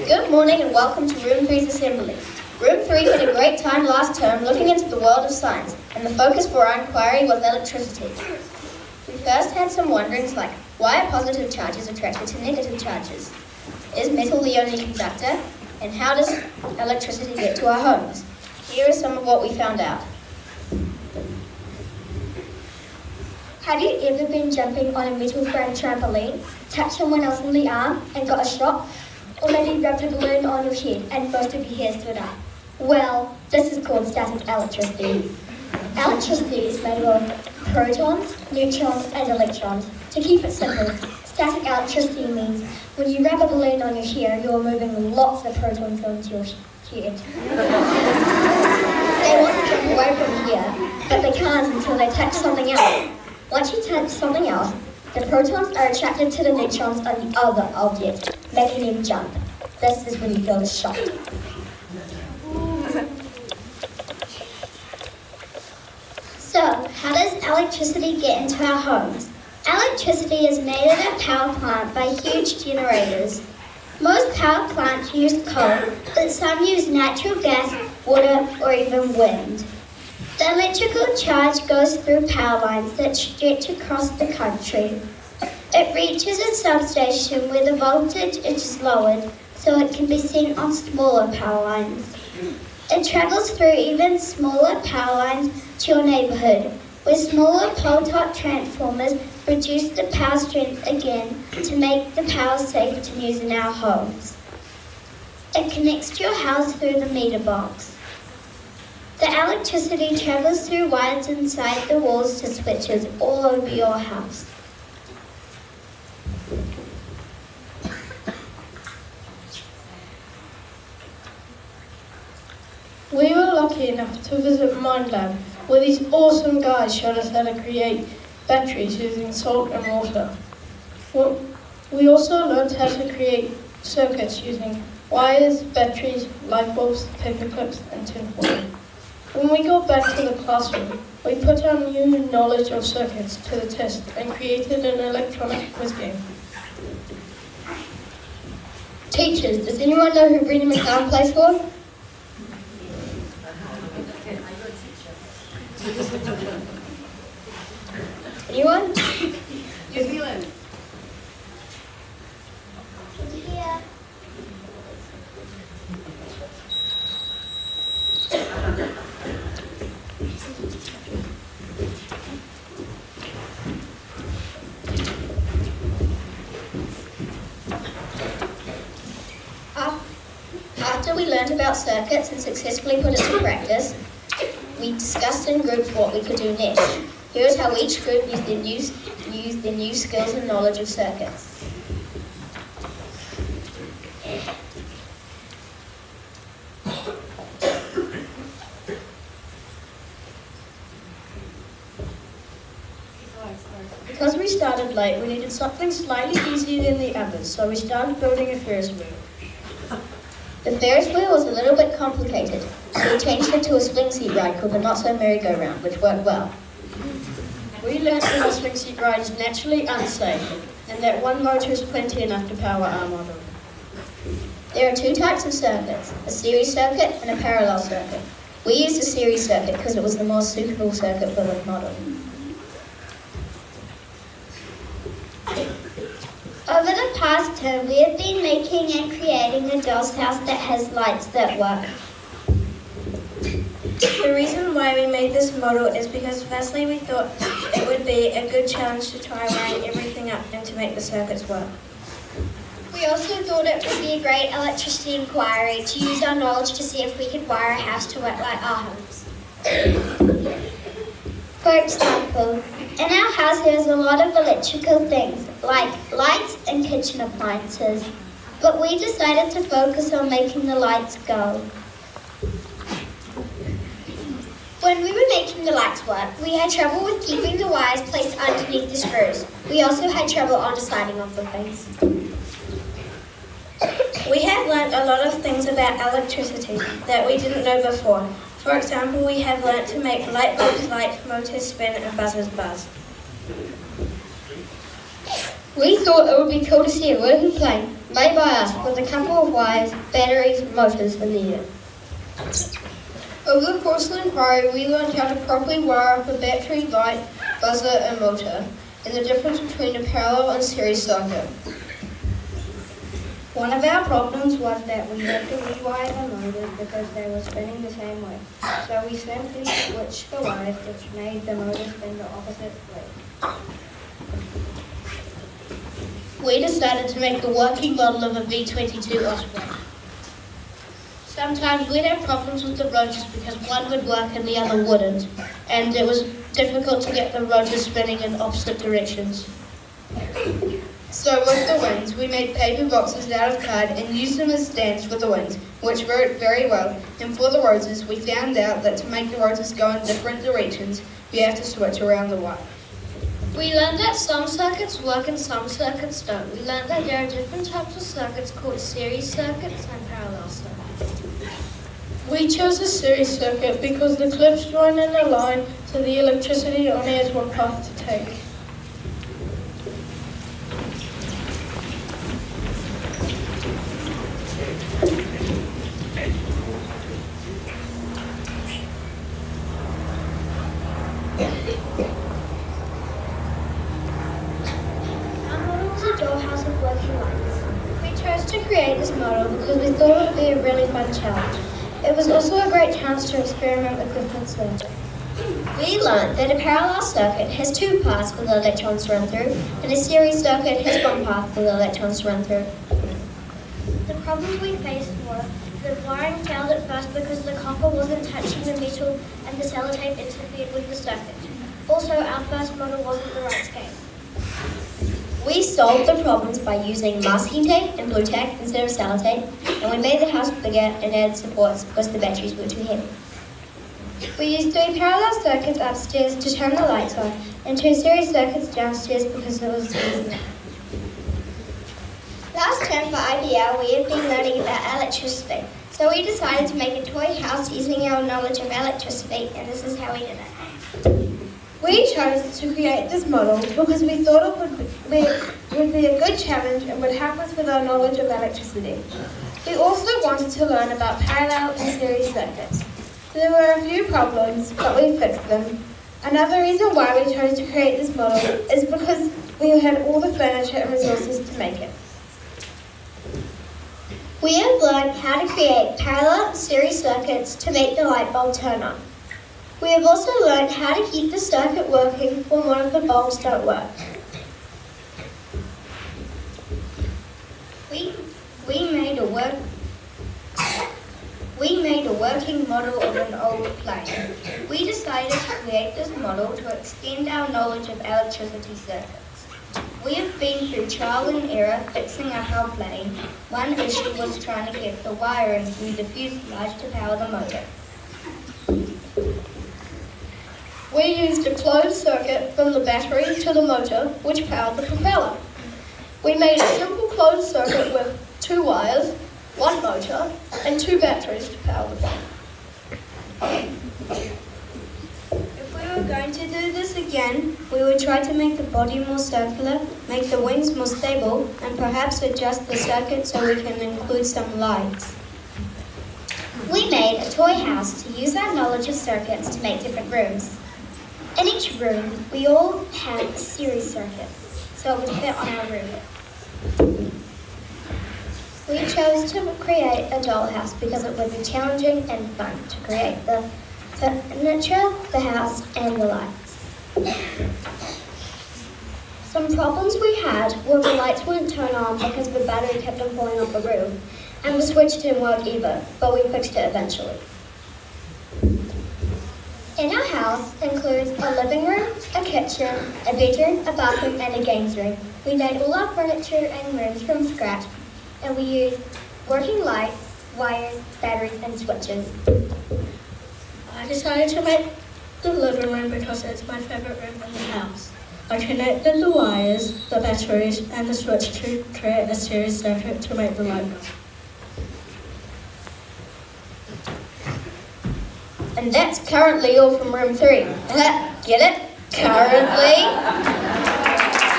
Good morning and welcome to Room 3's assembly. Room 3 had a great time last term looking into the world of science, and the focus for our inquiry was electricity. We first had some wonderings like, why are positive charges attracted to negative charges? Is metal the only conductor? And how does electricity get to our homes? Here is some of what we found out. Have you ever been jumping on a metal frame trampoline, tapped someone else on the arm and got a shock? Or maybe rubbed a balloon on your head and most of your hair stood up? Well, this is called static electricity. Electricity is made of protons, neutrons and electrons. To keep it simple, static electricity means when you rub a balloon on your hair, you're moving lots of protons onto your head. They want to jump away from here, but they can't until they touch something else. Once you touch something else, the protons are attracted to the neutrons on the other object, making them jump. This is when you feel the shock. So, how does electricity get into our homes? Electricity is made at a power plant by huge generators. Most power plants use coal, but some use natural gas, water, or even wind. The electrical charge goes through power lines that stretch across the country. It reaches a substation where the voltage is lowered so it can be seen on smaller power lines. It travels through even smaller power lines to your neighbourhood, where smaller pole-top transformers reduce the power strength again to make the power safe to use in our homes. It connects to your house through the meter box. The electricity travels through wires inside the walls to switches all over your house. We were lucky enough to visit MindLab, where these awesome guys showed us how to create batteries using salt and water. We also learned how to create circuits using wires, batteries, light bulbs, paper clips and tinfoil. When we got back to the classroom, we put our new knowledge of circuits to the test and created an electronic quiz game. Teachers, does anyone know who Brendan McCann plays for? Anyone? New Zealand. Here. After we learned about circuits and successfully put it to practice, we discussed in groups what we could do next. Here is how each group used their new skills and knowledge of circuits. Because we started late, we needed something slightly easier than the others, so we started building a Ferris wheel. The Ferris wheel was a little bit complicated, so we changed it to a swing seat ride called the Not So Merry-Go-Round, which worked well. We learned that a swing seat ride is naturally unsafe, and that one motor is plenty enough to power our model. There are two types of circuits, a series circuit and a parallel circuit. We used a series circuit because it was the more suitable circuit for the model. Over the past term, we have been making and creating a doll's house that has lights that work. The reason why we made this model is because firstly we thought it would be a good challenge to try wiring everything up and to make the circuits work. We also thought it would be a great electricity inquiry to use our knowledge to see if we could wire a house to work like our homes. For example, in our house there's a lot of electrical things like lights and kitchen appliances, but we decided to focus on making the lights go. When we were making the lights work, we had trouble with keeping the wires placed underneath the screws. We also had trouble on deciding on the things. We have learnt a lot of things about electricity that we didn't know before. For example, we have learnt to make light bulbs light, motors spin and buzzers buzz. We thought it would be cool to see a working plane made by us with a couple of wires, batteries, motors in the air. Over the course of the inquiry, we learned how to properly wire up a battery, light, buzzer and motor, and the difference between a parallel and series circuit. One of our problems was that we had to rewire the motors because they were spinning the same way. So we simply switched the wires, which made the motor spin the opposite way. We decided to make the working model of a V-22 Osprey. Sometimes we'd have problems with the rotors because one would work and the other wouldn't, and it was difficult to get the rotors spinning in opposite directions. So with the wings, we made paper boxes out of card and used them as stands for the wings, which worked very well. And for the rotors, we found out that to make the rotors go in different directions, we have to switch around the wire. We learned that some circuits work and some circuits don't. We learned that there are different types of circuits called series circuits and parallel circuits. We chose a series circuit because the clips join in a line, so the electricity only has one path to take. Our model was a dollhouse of working lights. We chose to create this model because we thought it would be a really fun challenge. It was also a great chance to experiment with different circuits. We learned that a parallel circuit has two paths for the electrons to run through, and a series circuit has one path for the electrons to run through. The problems we faced were the wiring failed at first because the copper wasn't touching the metal and the sellotape interfered with the circuit. Also, our first model wasn't the right scale. We solved the problems by using masking tape and blue tack instead of sellotape, and we made the house bigger and added supports because the batteries were too heavy. We used 3 parallel circuits upstairs to turn the lights on, and 2 series circuits downstairs because it was easier. Last term for IBL, we have been learning about electricity. So we decided to make a toy house using our knowledge of electricity, and this is how we did it. We chose to create this model because we thought it would be a good challenge and would help us with our knowledge of electricity. We also wanted to learn about parallel and series circuits. There were a few problems, but we fixed them. Another reason why we chose to create this model is because we had all the furniture and resources to make it. We have learned how to create parallel and series circuits to make the light bulb turn on. We have also learned how to keep the circuit working when one of the bulbs don't work. We made a working model of an old plane. We decided to create this model to extend our knowledge of electricity circuits. We have been through trial and error fixing up our plane. One issue was trying to get the wiring through the fuselage to power the motor. We used a closed circuit from the battery to the motor, which powered the propeller. We made a simple closed circuit with 2 wires, 1 motor, and 2 batteries to power the bomb. If we were going to do this again, we would try to make the body more circular, make the wings more stable, and perhaps adjust the circuit so we can include some lights. We made a toy house to use our knowledge of circuits to make different rooms. In each room, we all had a series circuit, so it would fit on our roof. We chose to create a dollhouse because it would be challenging and fun to create the furniture, the house, and the lights. Some problems we had were the lights wouldn't turn on because the battery kept on falling off the roof, and the switch didn't work either, but we fixed it eventually. In our house includes a living room, a kitchen, a bedroom, a bathroom, and a games room. We made all our furniture and rooms from scratch, and we used working lights, wires, batteries, and switches. I decided to make the living room because it's my favorite room in the house. I connected the wires, the batteries, and the switch to create a series circuit to make the light bulb. And that's currently all from room 3. Get it? Currently.